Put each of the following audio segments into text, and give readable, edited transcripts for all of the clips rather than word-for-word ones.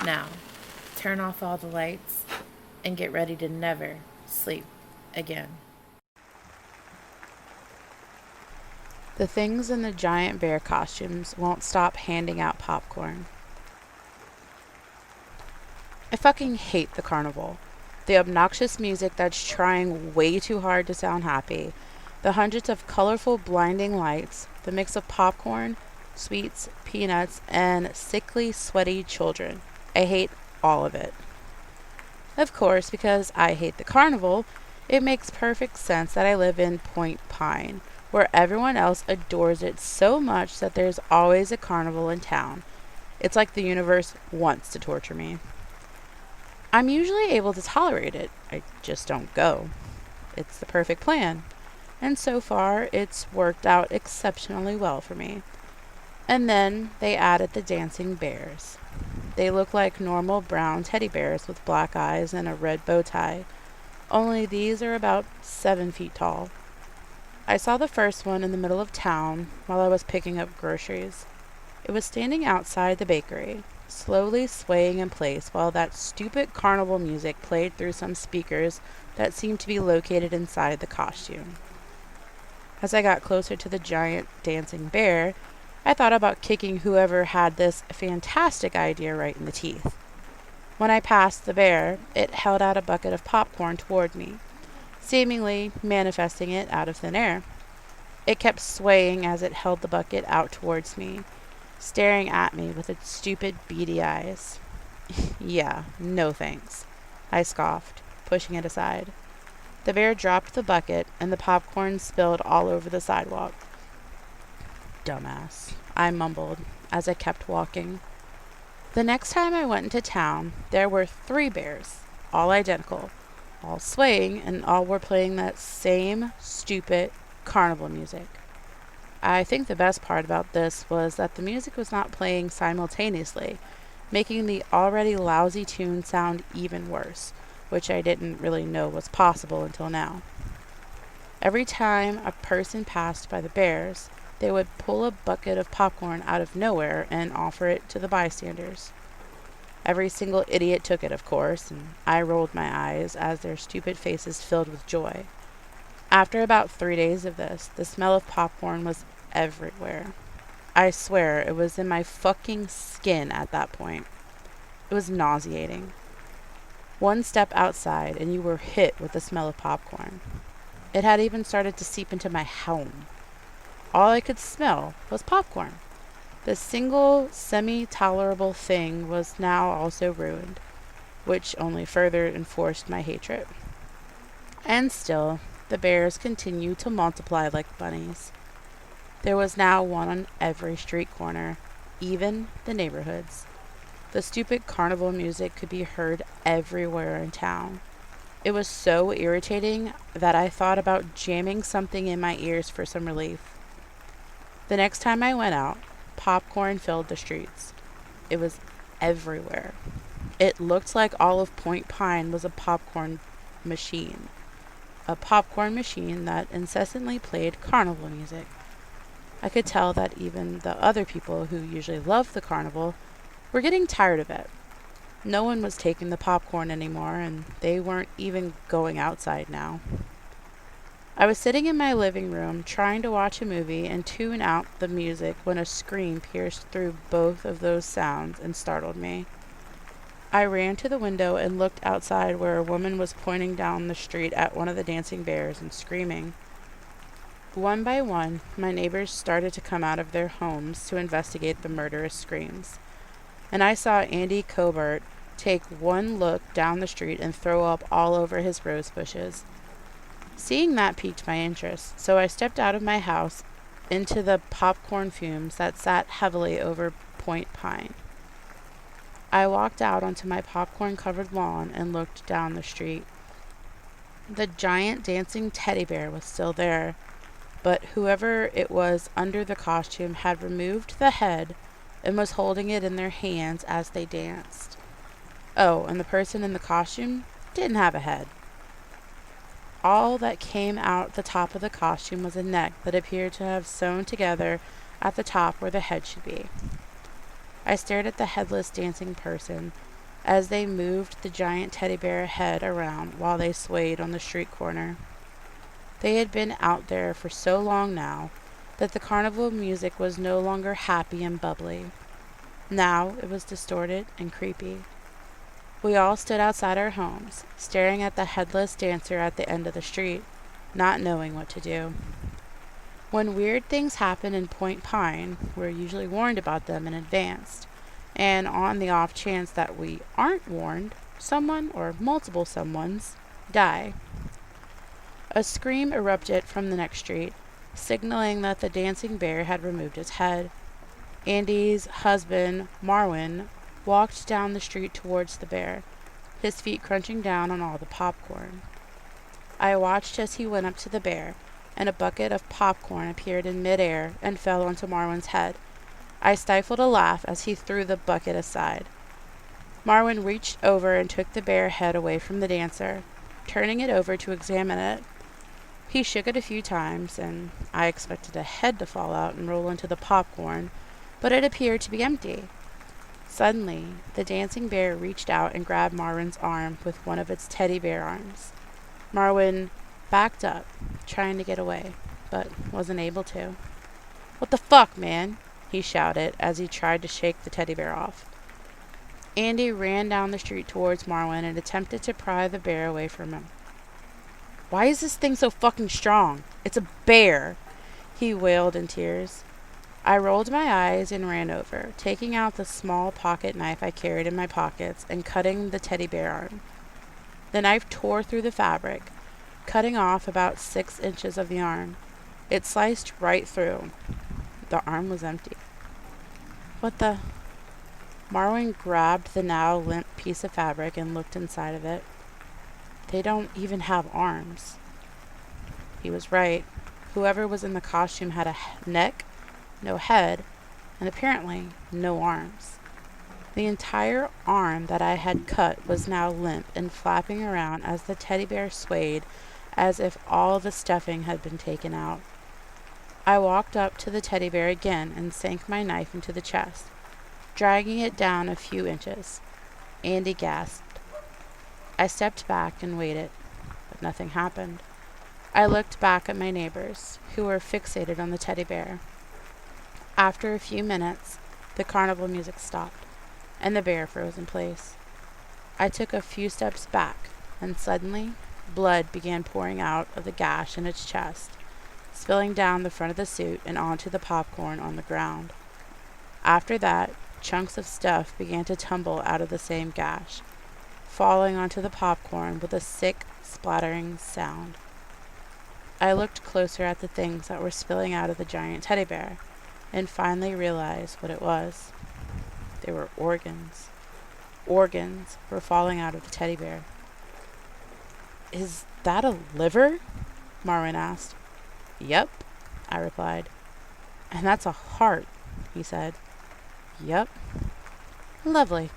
Now, turn off all the lights and get ready to never sleep again. The things in the giant bear costumes won't stop handing out popcorn. I fucking hate the carnival. The obnoxious music that's trying way too hard to sound happy, the hundreds of colorful blinding lights, the mix of popcorn, sweets, peanuts, and sickly, sweaty children. I hate all of it. Of course, because I hate the carnival, it makes perfect sense that I live in Point Pine, where everyone else adores it so much that there's always a carnival in town. It's like the universe wants to torture me. I'm usually able to tolerate it. I just don't go. It's the perfect plan. And so far, it's worked out exceptionally well for me. And then they added the dancing bears. They look like normal brown teddy bears with black eyes and a red bow tie. Only these are about 7 feet tall. I saw the first one in the middle of town while I was picking up groceries. It was standing outside the bakery, slowly swaying in place while that stupid carnival music played through some speakers that seemed to be located inside the costume. As I got closer to the giant dancing bear, I thought about kicking whoever had this fantastic idea right in the teeth. When I passed the bear, it held out a bucket of popcorn toward me, seemingly manifesting it out of thin air. It kept swaying as it held the bucket out towards me, staring at me with its stupid, beady eyes. Yeah, no thanks, I scoffed, pushing it aside. The bear dropped the bucket, and the popcorn spilled all over the sidewalk. Dumbass, I mumbled as I kept walking. The next time I went into town, there were 3 bears, all identical, all swaying, and all were playing that same stupid carnival music. I think the best part about this was that the music was not playing simultaneously, making the already lousy tune sound even worse, which I didn't really know was possible until now. Every time a person passed by the bears, they would pull a bucket of popcorn out of nowhere and offer it to the bystanders. Every single idiot took it, of course, and I rolled my eyes as their stupid faces filled with joy. After about 3 days of this, the smell of popcorn was everywhere. I swear it was in my fucking skin at that point. It was nauseating. One step outside and you were hit with the smell of popcorn. It had even started to seep into my home. All I could smell was popcorn. The single semi-tolerable thing was now also ruined, which only further enforced my hatred. And still, the bears continued to multiply like bunnies. There was now one on every street corner, even the neighborhoods. The stupid carnival music could be heard everywhere in town. It was so irritating that I thought about jamming something in my ears for some relief. The next time I went out, popcorn filled the streets. It was everywhere. It looked like all of Point Pine was a popcorn machine. A popcorn machine that incessantly played carnival music. I could tell that even the other people who usually loved the carnival were getting tired of it. No one was taking the popcorn anymore, and they weren't even going outside now. I was sitting in my living room trying to watch a movie and tune out the music when a scream pierced through both of those sounds and startled me. I ran to the window and looked outside where a woman was pointing down the street at one of the dancing bears and screaming. One by one, my neighbors started to come out of their homes to investigate the murderous screams. And I saw Andy Cobert take one look down the street and throw up all over his rose bushes. Seeing that piqued my interest, so I stepped out of my house into the popcorn fumes that sat heavily over Point Pine. I walked out onto my popcorn-covered lawn and looked down the street. The giant dancing teddy bear was still there, but whoever it was under the costume had removed the head and was holding it in their hands as they danced. Oh, and the person in the costume didn't have a head. All that came out the top of the costume was a neck that appeared to have sewn together at the top where the head should be. I stared at the headless dancing person, as they moved the giant teddy bear head around while they swayed on the street corner. They had been out there for so long now that the carnival music was no longer happy and bubbly. Now it was distorted and creepy. We all stood outside our homes, staring at the headless dancer at the end of the street, not knowing what to do. When weird things happen in Point Pine, we're usually warned about them in advance, and on the off chance that we aren't warned, someone or multiple someones die. A scream erupted from the next street, signaling that the dancing bear had removed its head. Andy's husband, Marwin, walked down the street towards the bear, his feet crunching down on all the popcorn. I watched as he went up to the bear, and a bucket of popcorn appeared in midair and fell onto Marwin's head. I stifled a laugh as he threw the bucket aside. Marwin reached over and took the bear head away from the dancer, turning it over to examine it. He shook it a few times, and I expected a head to fall out and roll into the popcorn, but it appeared to be empty. Suddenly, the dancing bear reached out and grabbed Marwin's arm with one of its teddy bear arms. Marwin backed up, trying to get away, but wasn't able to. "What the fuck, man?" he shouted as he tried to shake the teddy bear off. Andy ran down the street towards Marwin and attempted to pry the bear away from him. "Why is this thing so fucking strong? It's a bear!" he wailed in tears. I rolled my eyes and ran over, taking out the small pocket knife I carried in my pockets and cutting the teddy bear arm. The knife tore through the fabric, cutting off about 6 inches of the arm. It sliced right through. The arm was empty. "What the—" Marwin grabbed the now limp piece of fabric and looked inside of it. "They don't even have arms." He was right. Whoever was in the costume had a neck, no head, and apparently no arms. The entire arm that I had cut was now limp and flapping around as the teddy bear swayed as if all the stuffing had been taken out. I walked up to the teddy bear again and sank my knife into the chest, dragging it down a few inches. Andy gasped. I stepped back and waited, but nothing happened. I looked back at my neighbors, who were fixated on the teddy bear. After a few minutes, the carnival music stopped, and the bear froze in place. I took a few steps back, and suddenly, blood began pouring out of the gash in its chest, spilling down the front of the suit and onto the popcorn on the ground. After that, chunks of stuff began to tumble out of the same gash, falling onto the popcorn with a sick, splattering sound. I looked closer at the things that were spilling out of the giant teddy bear, and finally realized what it was. They were organs. Organs were falling out of the teddy bear. "Is that a liver?" Marwin asked. "Yep," I replied. "And that's a heart," he said. "Yep." "Lovely."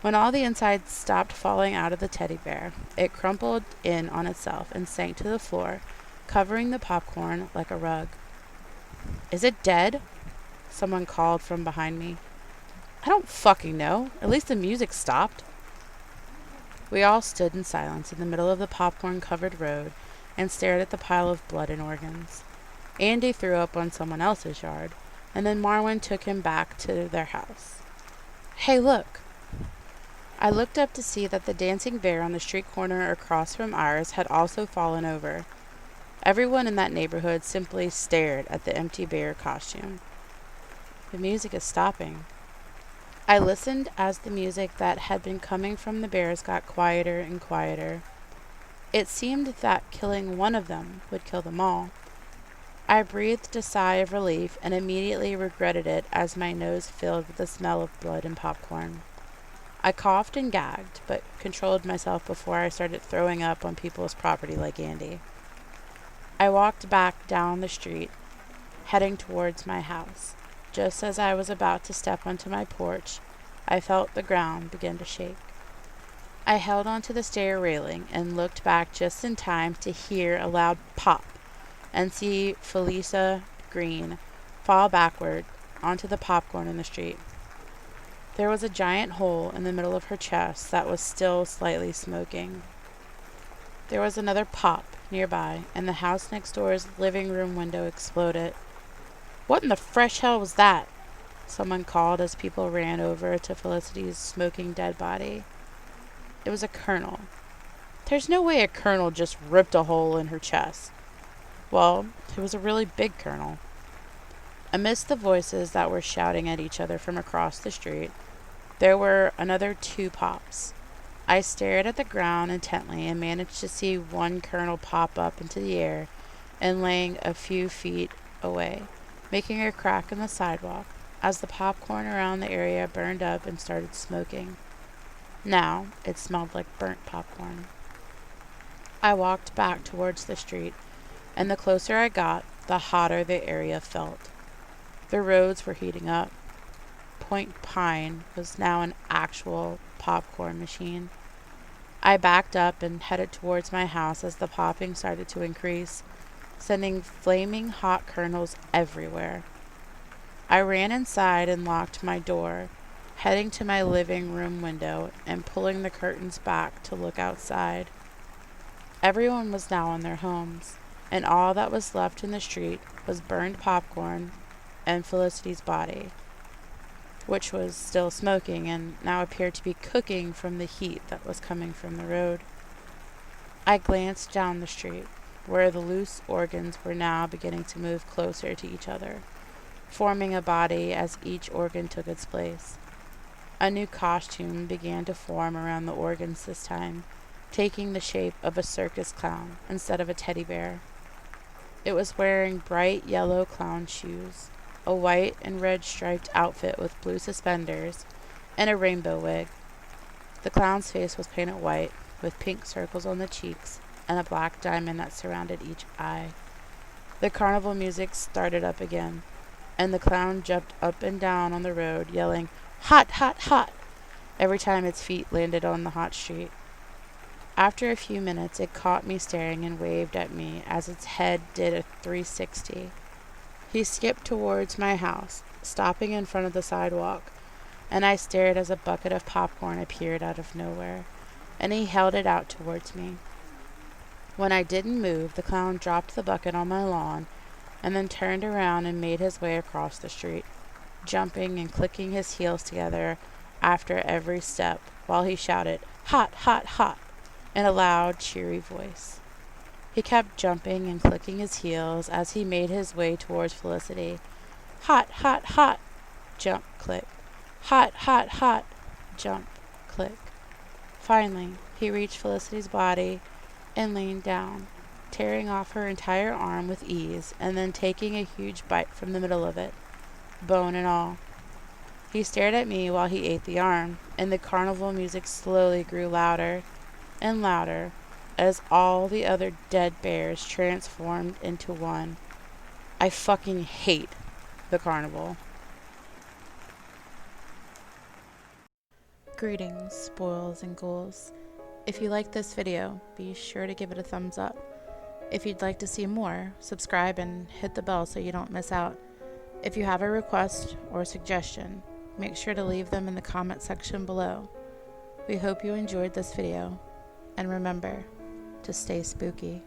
When all the insides stopped falling out of the teddy bear, it crumpled in on itself and sank to the floor, covering the popcorn like a rug. "Is it dead?" someone called from behind me. "I don't fucking know. At least the music stopped." We all stood in silence in the middle of the popcorn-covered road and stared at the pile of blood and organs. Andy threw up on someone else's yard, and then Marwin took him back to their house. "Hey, look!" I looked up to see that the dancing bear on the street corner across from ours had also fallen over. Everyone in that neighborhood simply stared at the empty bear costume. The music is stopping. I listened as the music that had been coming from the bears got quieter and quieter. It seemed that killing one of them would kill them all. I breathed a sigh of relief and immediately regretted it as my nose filled with the smell of blood and popcorn. I coughed and gagged, but controlled myself before I started throwing up on people's property like Andy. I walked back down the street, heading towards my house. Just as I was about to step onto my porch, I felt the ground begin to shake. I held onto the stair railing and looked back just in time to hear a loud pop and see Felicia Green fall backward onto the popcorn in the street. There was a giant hole in the middle of her chest that was still slightly smoking. There was another pop nearby, and the house next door's living room window exploded. "What in the fresh hell was that?" someone called as people ran over to Felicity's smoking dead body. It was a kernel. There's no way a kernel just ripped a hole in her chest. Well, it was a really big kernel. Amidst the voices that were shouting at each other from across the street, there were another 2 pops. I stared at the ground intently and managed to see one kernel pop up into the air and laying a few feet away, making a crack in the sidewalk as the popcorn around the area burned up and started smoking. Now it smelled like burnt popcorn. I walked back towards the street, and the closer I got, the hotter the area felt. The roads were heating up. Point Pine was now an actual popcorn machine. I backed up and headed towards my house as the popping started to increase, sending flaming hot kernels everywhere. I ran inside and locked my door, heading to my living room window and pulling the curtains back to look outside. Everyone was now in their homes, and all that was left in the street was burned popcorn and Felicity's body, which was still smoking and now appeared to be cooking from the heat that was coming from the road. I glanced down the street, where the loose organs were now beginning to move closer to each other, forming a body as each organ took its place. A new costume began to form around the organs this time, taking the shape of a circus clown instead of a teddy bear. It was wearing bright yellow clown shoes, a white and red striped outfit with blue suspenders, and a rainbow wig. The clown's face was painted white, with pink circles on the cheeks and a black diamond that surrounded each eye. The carnival music started up again, and the clown jumped up and down on the road, yelling, "Hot, hot, hot," every time its feet landed on the hot street. After a few minutes, it caught me staring and waved at me as its head did a 360. He skipped towards my house, stopping in front of the sidewalk, and I stared as a bucket of popcorn appeared out of nowhere, and he held it out towards me. When I didn't move, the clown dropped the bucket on my lawn and then turned around and made his way across the street, jumping and clicking his heels together after every step while he shouted, "Hot, hot, hot," in a loud, cheery voice. He kept jumping and clicking his heels as he made his way towards Felicity. "Hot, hot, hot," jump, click. "Hot, hot, hot," jump, click. Finally, he reached Felicity's body and leaned down, tearing off her entire arm with ease and then taking a huge bite from the middle of it, bone and all. He stared at me while he ate the arm, and the carnival music slowly grew louder and louder as all the other dead bears transformed into one. I fucking hate the carnival. Greetings, spoils and ghouls. If you like this video, be sure to give it a thumbs up. If you'd like to see more, subscribe and hit the bell so you don't miss out. If you have a request or suggestion, make sure to leave them in the comment section below. We hope you enjoyed this video, and remember to stay spooky.